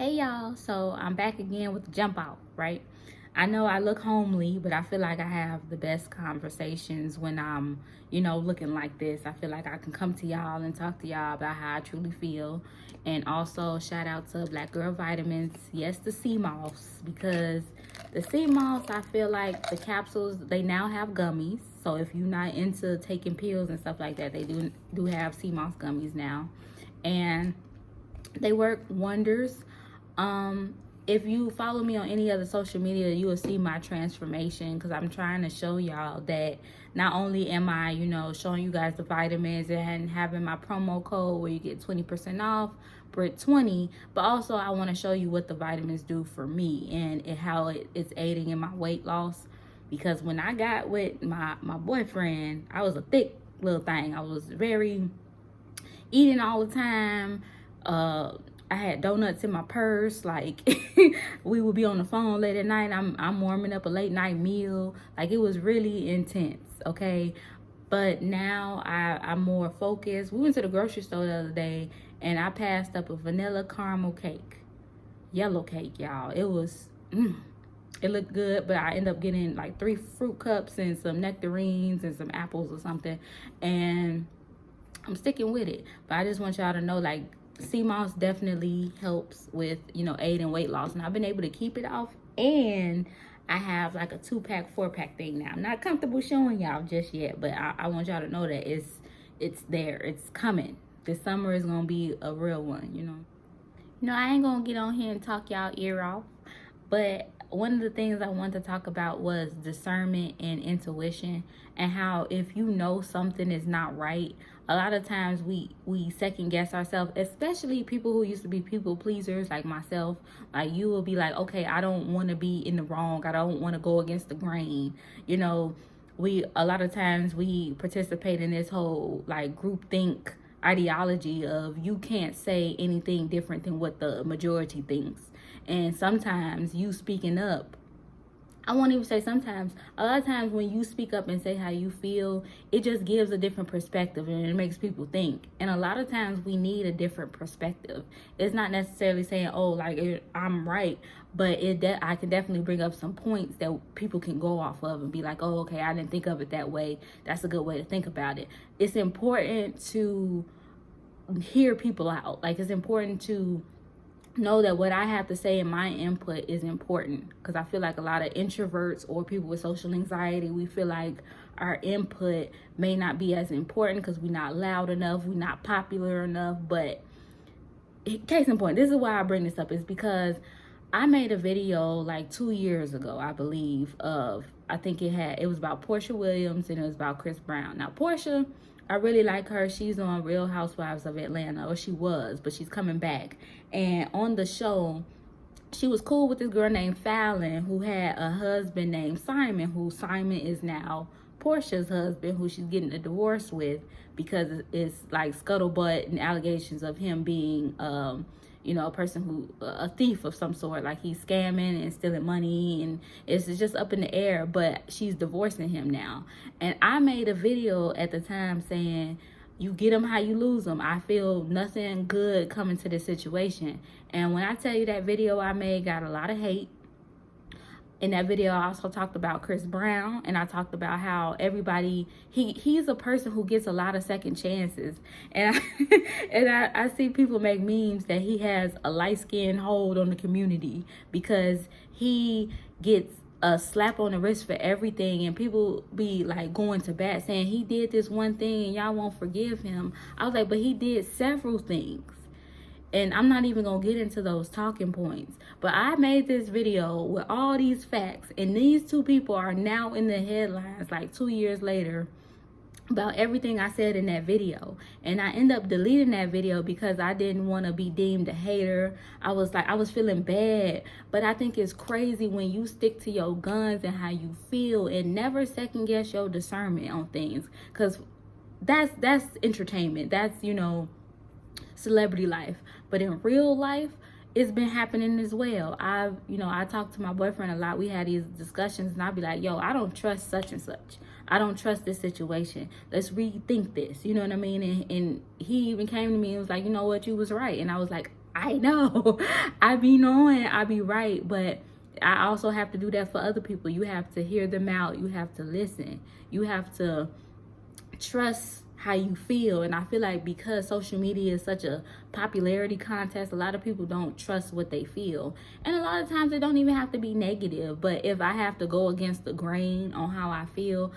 Hey y'all, so I'm back again with the jump out, right? I know I look homely, but I feel like I have the best conversations when I'm, looking like this. I feel like I can come to y'all and talk to y'all about how I truly feel. And also, shout out to Black Girl Vitamins. Yes, the sea moss, because the sea moss, I feel like the capsules, they now have gummies. So if you're not into taking pills and stuff like that, they do have sea moss gummies now. And they work wonders. If you follow me on any other social media, you will see my transformation, because I'm trying to show y'all that not only am I, showing you guys the vitamins and having my promo code where you get 20% off, Brit20, but also I want to show you what the vitamins do for me and how it's aiding in my weight loss. Because when I got with my boyfriend, I was a thick little thing. I was very eating all the time. I had donuts in my purse. Like we would be on the phone late at night. I'm warming up a late night meal. Like it was really intense. Okay. But now I'm more focused. We went to the grocery store the other day and I passed up a vanilla caramel cake. Yellow cake, y'all. It was it looked good, but I ended up getting like 3 fruit cups and some nectarines and some apples or something. And I'm sticking with it. But I just want y'all to know, like, sea moss definitely helps with, aid in weight loss. And I've been able to keep it off. And I have like a 2-pack, 4-pack thing now. I'm not comfortable showing y'all just yet, but I want y'all to know that it's there. It's coming. This summer is gonna be a real one. I ain't gonna get on here and talk y'all ear off, but one of the things I wanted to talk about was discernment and intuition, and how if you know something is not right, a lot of times we second guess ourselves, especially people who used to be people pleasers like myself. Like, you will be like, okay, I don't want to be in the wrong. I don't want to go against the grain. A lot of times we participate in this whole like group think ideology of you can't say anything different than what the majority thinks. And sometimes you speaking up, I won't even say sometimes, a lot of times when you speak up and say how you feel, it just gives a different perspective and it makes people think. And a lot of times we need a different perspective. It's not necessarily saying, oh, like I'm right, but I can definitely bring up some points that people can go off of and be like, oh, okay, I didn't think of it that way. That's a good way to think about it. It's important to hear people out. Like, it's important to know that what I have to say and my input is important, because I feel like a lot of introverts or people with social anxiety, we feel like our input may not be as important because we're not loud enough, we're not popular enough. But case in point, this is why I bring this up, is because I made a video like 2 years ago, I believe, I think it was about Portia Williams and it was about Chris Brown. Now, Portia, I really like her. She's on Real Housewives of Atlanta, or she was, but she's coming back. And on the show, she was cool with this girl named Fallon, who had a husband named Simon, who Simon is now Portia's husband, who she's getting a divorce with, because it's like scuttlebutt and allegations of him being a person a thief of some sort, like he's scamming and stealing money, and it's just up in the air. But she's divorcing him now. And I made a video at the time saying, you get them how you lose them. I feel nothing good coming to this situation. And when I tell you, that video I made got a lot of hate. In that video, I also talked about Chris Brown, and I talked about how everybody, he's a person who gets a lot of second chances. And I see people make memes that he has a light-skinned hold on the community because he gets a slap on the wrist for everything, and people be like going to bat saying he did this one thing and y'all won't forgive him. I was like, but he did several things. And I'm not even going to get into those talking points. But I made this video with all these facts. And these 2 people are now in the headlines like 2 years later about everything I said in that video. And I end up deleting that video because I didn't want to be deemed a hater. I was feeling bad. But I think it's crazy when you stick to your guns and how you feel and never second guess your discernment on things. Because that's entertainment. That's, celebrity life. But in real life, it's been happening as well. I talk to my boyfriend a lot. We had these discussions and I'll be like, yo, I don't trust such and such. I don't trust this situation. Let's rethink this. You know what I mean? And he even came to me and was like, you know what, you was right. And I was like, I know. I be knowing I be right, but I also have to do that for other people. You have to hear them out. You have to listen. You have to trust how you feel. And I feel like because social media is such a popularity contest, a lot of people don't trust what they feel. And a lot of times it don't even have to be negative, but if I have to go against the grain on how I feel,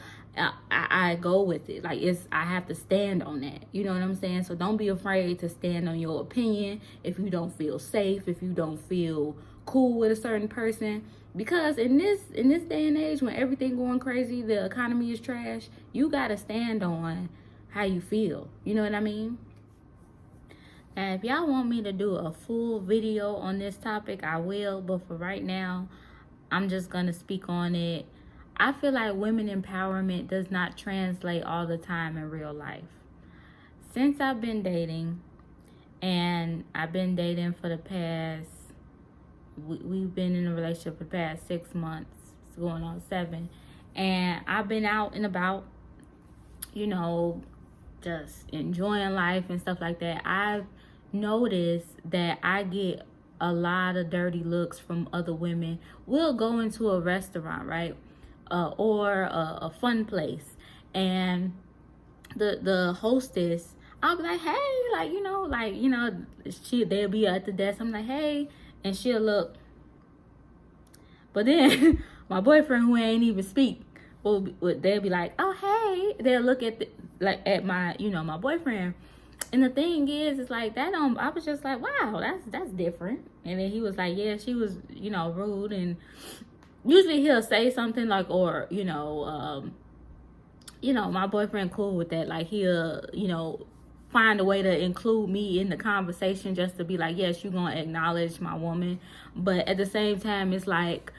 I go with it. Like, I have to stand on that. You know what I'm saying? So don't be afraid to stand on your opinion if you don't feel safe, if you don't feel cool with a certain person. Because in this day and age, when everything going crazy, the economy is trash, you gotta stand on how you feel. You know what I mean? And if y'all want me to do a full video on this topic, I will. But for right now, I'm just gonna speak on it. I feel like women empowerment does not translate all the time in real life. Since I've been dating, and I've been dating for the past, we've been in a relationship for the past 6 months. It's going on 7. And I've been out and about, you know, just enjoying life and stuff like that. I've noticed that I get a lot of dirty looks from other women. We'll go into a restaurant, right? Or a fun place. And the hostess, I'll be like, hey, they'll be at the desk. I'm like, hey, and she'll look. But then my boyfriend, who ain't even speak, they'll be like, oh, hey. They'll look at at my, my boyfriend. And the thing is, it's like that. I was just like, wow, that's different. And then he was like, yeah, she was, rude. And usually he'll say something like, or my boyfriend cool with that. Like, he'll, find a way to include me in the conversation, just to be like, yes, you're gonna acknowledge my woman. But at the same time, it's like,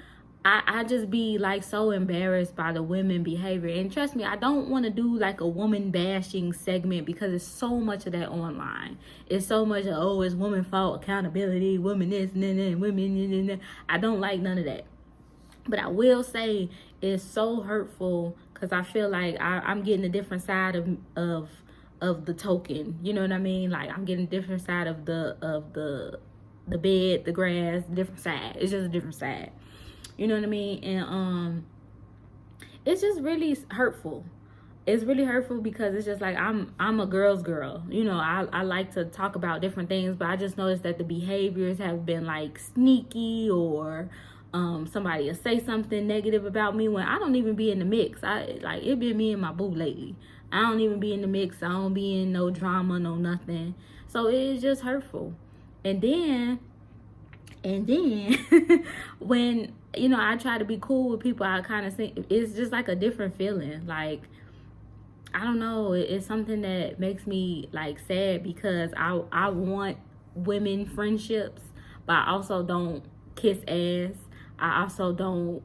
I just be like so embarrassed by the women behavior. And trust me, I don't want to do like a woman bashing segment, because it's so much of that online. It's so much of, oh, it's woman fault, accountability, women this, and women. I don't like none of that. But I will say it's so hurtful, because I feel like I'm getting a different side of the token. You know what I mean? Like, I'm getting a different side of the bed, the grass, different side. It's just a different side. You know what I mean? And it's just really hurtful. It's really hurtful, because it's just like, I'm a girl's girl. I like to talk about different things, but I just noticed that the behaviors have been like sneaky, or somebody will say something negative about me when I don't even be in the mix. It been me and my boo lately. I don't even be in the mix. I don't be in no drama, no nothing. So it's just hurtful. And then when I try to be cool with people, I kind of think it's just like a different feeling. Like, I don't know, it's something that makes me like sad, because I want women friendships, but I also don't kiss ass. I also don't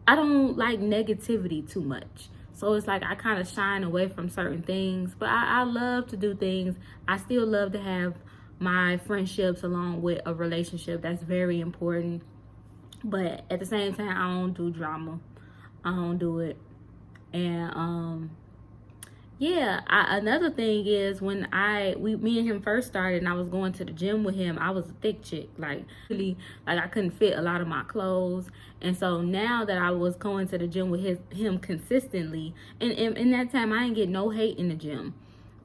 I don't like negativity too much. So it's like I kind of shine away from certain things, but I love to do things. I still love to have my friendships along with a relationship. That's very important. But at the same time, I don't do drama. I don't do it. And yeah, another thing is, when me and him first started and I was going to the gym with him, I was a thick chick. Like, really, like, I couldn't fit a lot of my clothes. And so now that I was going to the gym with him consistently, and in that time, I didn't get no hate in the gym.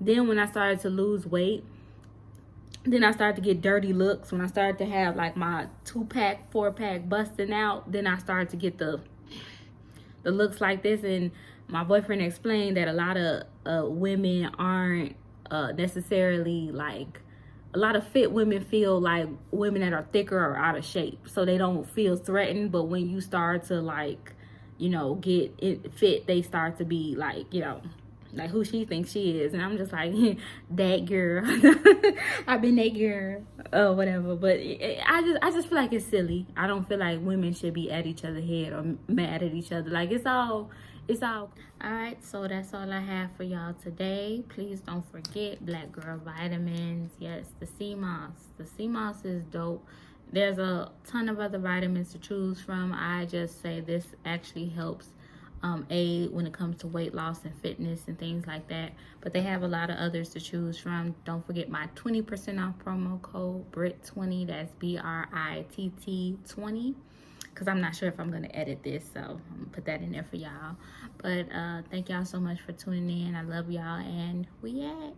Then when I started to lose weight, then I started to get dirty looks. When I started to have like my 2-pack, 4-pack busting out, then I started to get the looks like this. And my boyfriend explained that a lot of women aren't necessarily like, a lot of fit women feel like women that are thicker are out of shape, so they don't feel threatened. But when you start to like, get it fit, they start to be like, like who she thinks she is. And I'm just like, that girl. I've been that girl, or whatever. But I just feel like it's silly. I don't feel like women should be at each other's head or mad at each other. Like, it's all right. So that's all I have for y'all today. Please don't forget Black Girl Vitamins. Yes, the sea moss. The sea moss is dope. There's a ton of other vitamins to choose from. I just say this actually helps aid when it comes to weight loss and fitness and things like that. But they have a lot of others to choose from. Don't forget my 20% off promo code BRIT20. That's BRITT20. Because I'm not sure if I'm going to edit this, so I'm going to put that in there for y'all. But thank y'all so much for tuning in. I love y'all, and we at